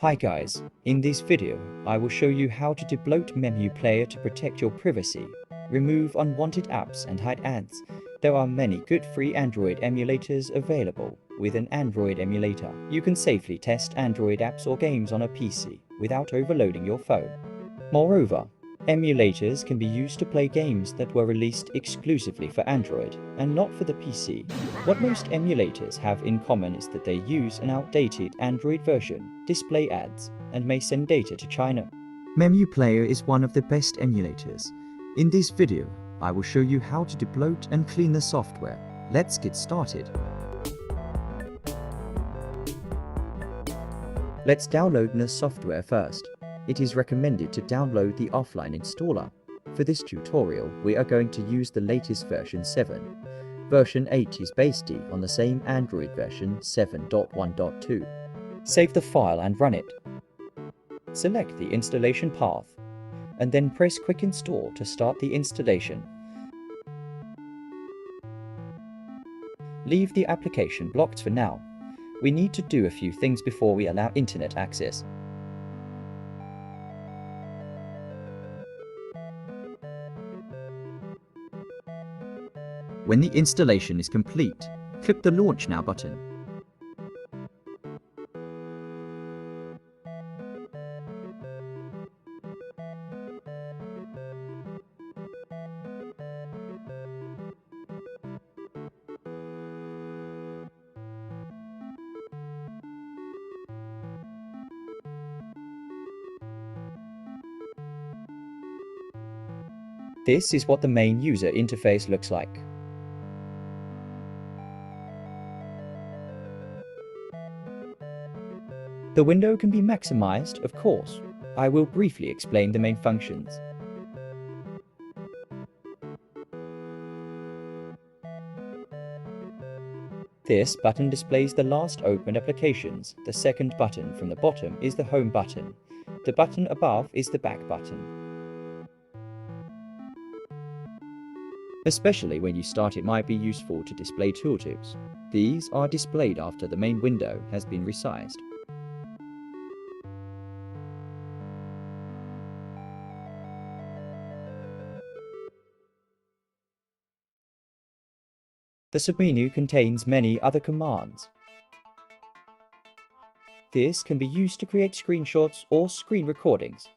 Hi guys, in this video, I will show you how to debloat MEmu player to protect your privacy, remove unwanted apps and hide ads. There are many good free Android emulators available. With an Android emulator, you can safely test Android apps or games on a PC without overloading your phone. Moreover, emulators can be used to play games that were released exclusively for Android and not for the PC. What most emulators have in common is that they use an outdated Android version, display ads, and may send data to China. MEmu Player is one of the best emulators. In this video, I will show you how to debloat and clean the software. Let's get started. Let's download the software first. It is recommended to download the offline installer. For this tutorial, we are going to use the latest version 7. Version 8 is based on the same Android version 7.1.2. Save the file and run it. Select the installation path, and then press Quick Install to start the installation. Leave the application blocked for now. We need to do a few things before we allow internet access. When the installation is complete, click the Launch Now button. This is what the main user interface looks like. The window can be maximized, of course. I will briefly explain the main functions. This button displays the last opened applications. The second button from the bottom is the Home button. The button above is the Back button. Especially when you start, it might be useful to display tooltips. These are displayed after the main window has been resized. The submenu contains many other commands. This can be used to create screenshots or screen recordings.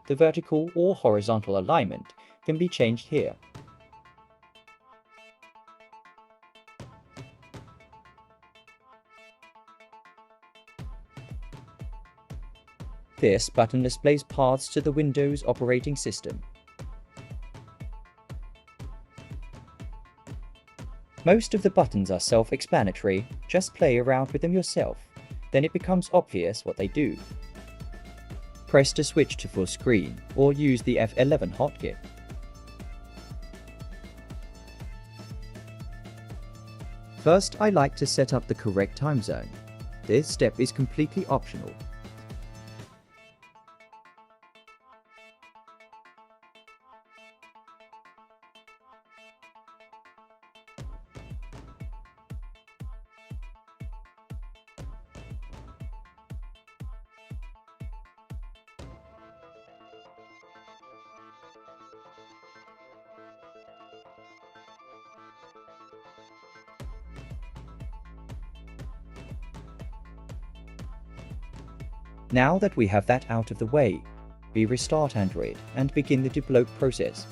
The vertical or horizontal alignment can be changed here. This button displays paths to the Windows operating system. Most of the buttons are self-explanatory, just play around with them yourself, then it becomes obvious what they do. Press to switch to full screen, or use the F11 hotkey. First, I like to set up the correct time zone. This step is completely optional. Now that we have that out of the way, we restart Android and begin the debloat process.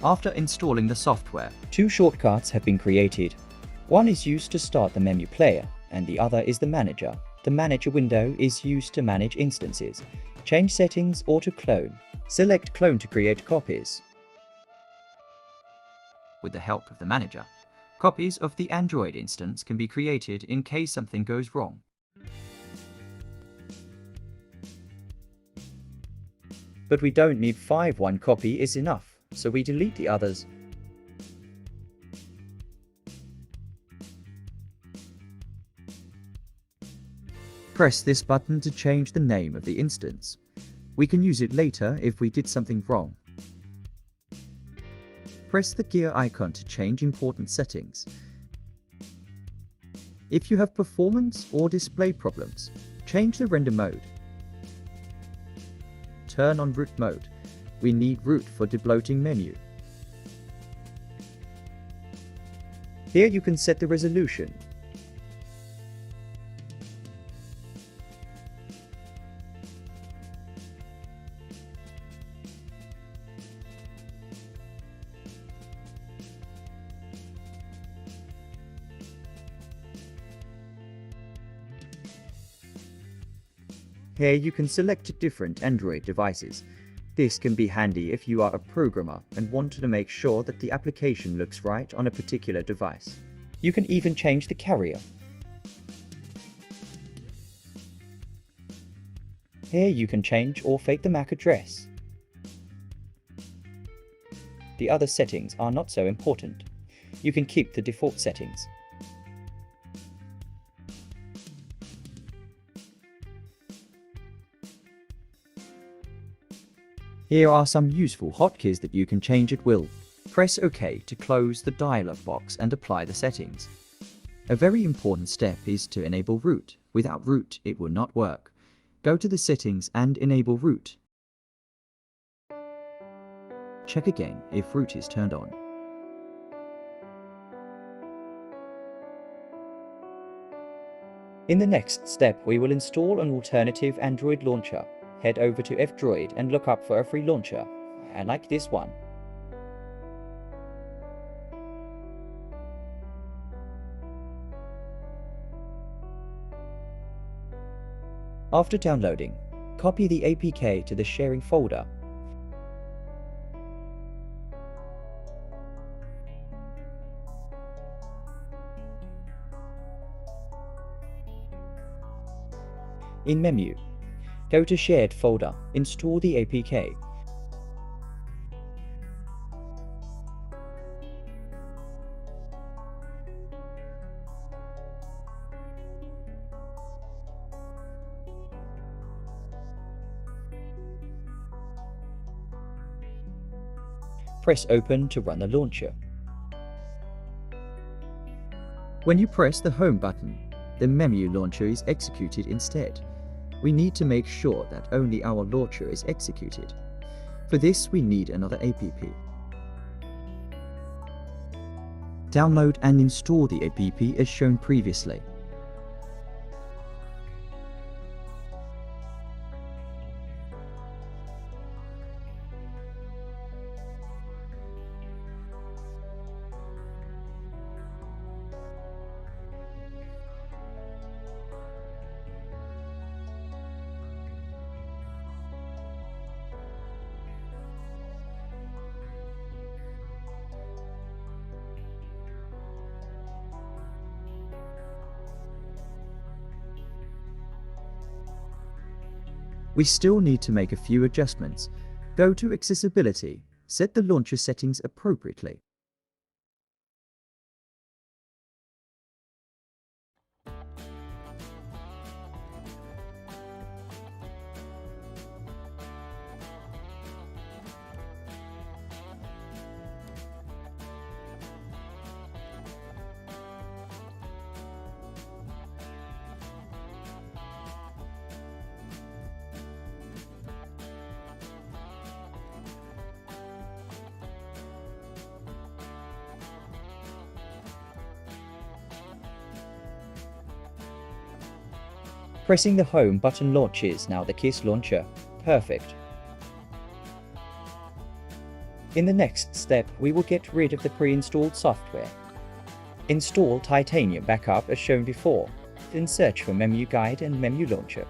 After installing the software, two shortcuts have been created. One is used to start the MEmu player, and the other is the manager. The manager window is used to manage instances, change settings, or to clone. Select Clone to create copies. With the help of the manager, copies of the Android instance can be created in case something goes wrong. But we don't need 5, one copy is enough, so we delete the others. Press this button to change the name of the instance. We can use it later if we did something wrong. Press the gear icon to change important settings. If you have performance or display problems, change the render mode. Turn on root mode. We need root for debloating MEmu. Here you can set the resolution. Here you can select different Android devices. This can be handy if you are a programmer and want to make sure that the application looks right on a particular device. You can even change the carrier. Here you can change or fake the MAC address. The other settings are not so important. You can keep the default settings. Here are some useful hotkeys that you can change at will. Press OK to close the dialog box and apply the settings. A very important step is to enable root. Without root, it will not work. Go to the settings and enable root. Check again if root is turned on. In the next step, we will install an alternative Android launcher. Head over to F-Droid and look up for a free launcher. I like this one. After downloading, copy the APK to the sharing folder. In MEmu, go to Shared folder, install the APK. Press Open to run the launcher. When you press the Home button, the MEmu launcher is executed instead. We need to make sure that only our launcher is executed. For this, we need another app. Download and install the app as shown previously. We still need to make a few adjustments. Go to Accessibility, set the launcher settings appropriately. Pressing the Home button launches now the KISS launcher. Perfect. In the next step, we will get rid of the pre-installed software. Install Titanium Backup as shown before, then search for MEmu Guide and MEmu Launcher.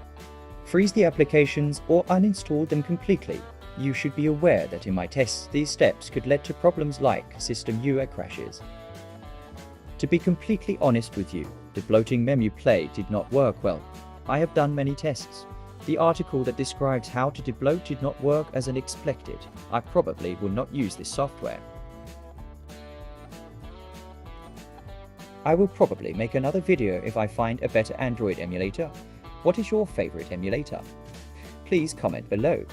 Freeze the applications or uninstall them completely. You should be aware that in my tests, these steps could lead to problems like system UI crashes. To be completely honest with you, Debloating MEmu Play did not work well. I have done many tests. The article that describes how to debloat did not work as expected. I probably will not use this software. I will probably make another video if I find a better Android emulator. What is your favorite emulator? please comment below.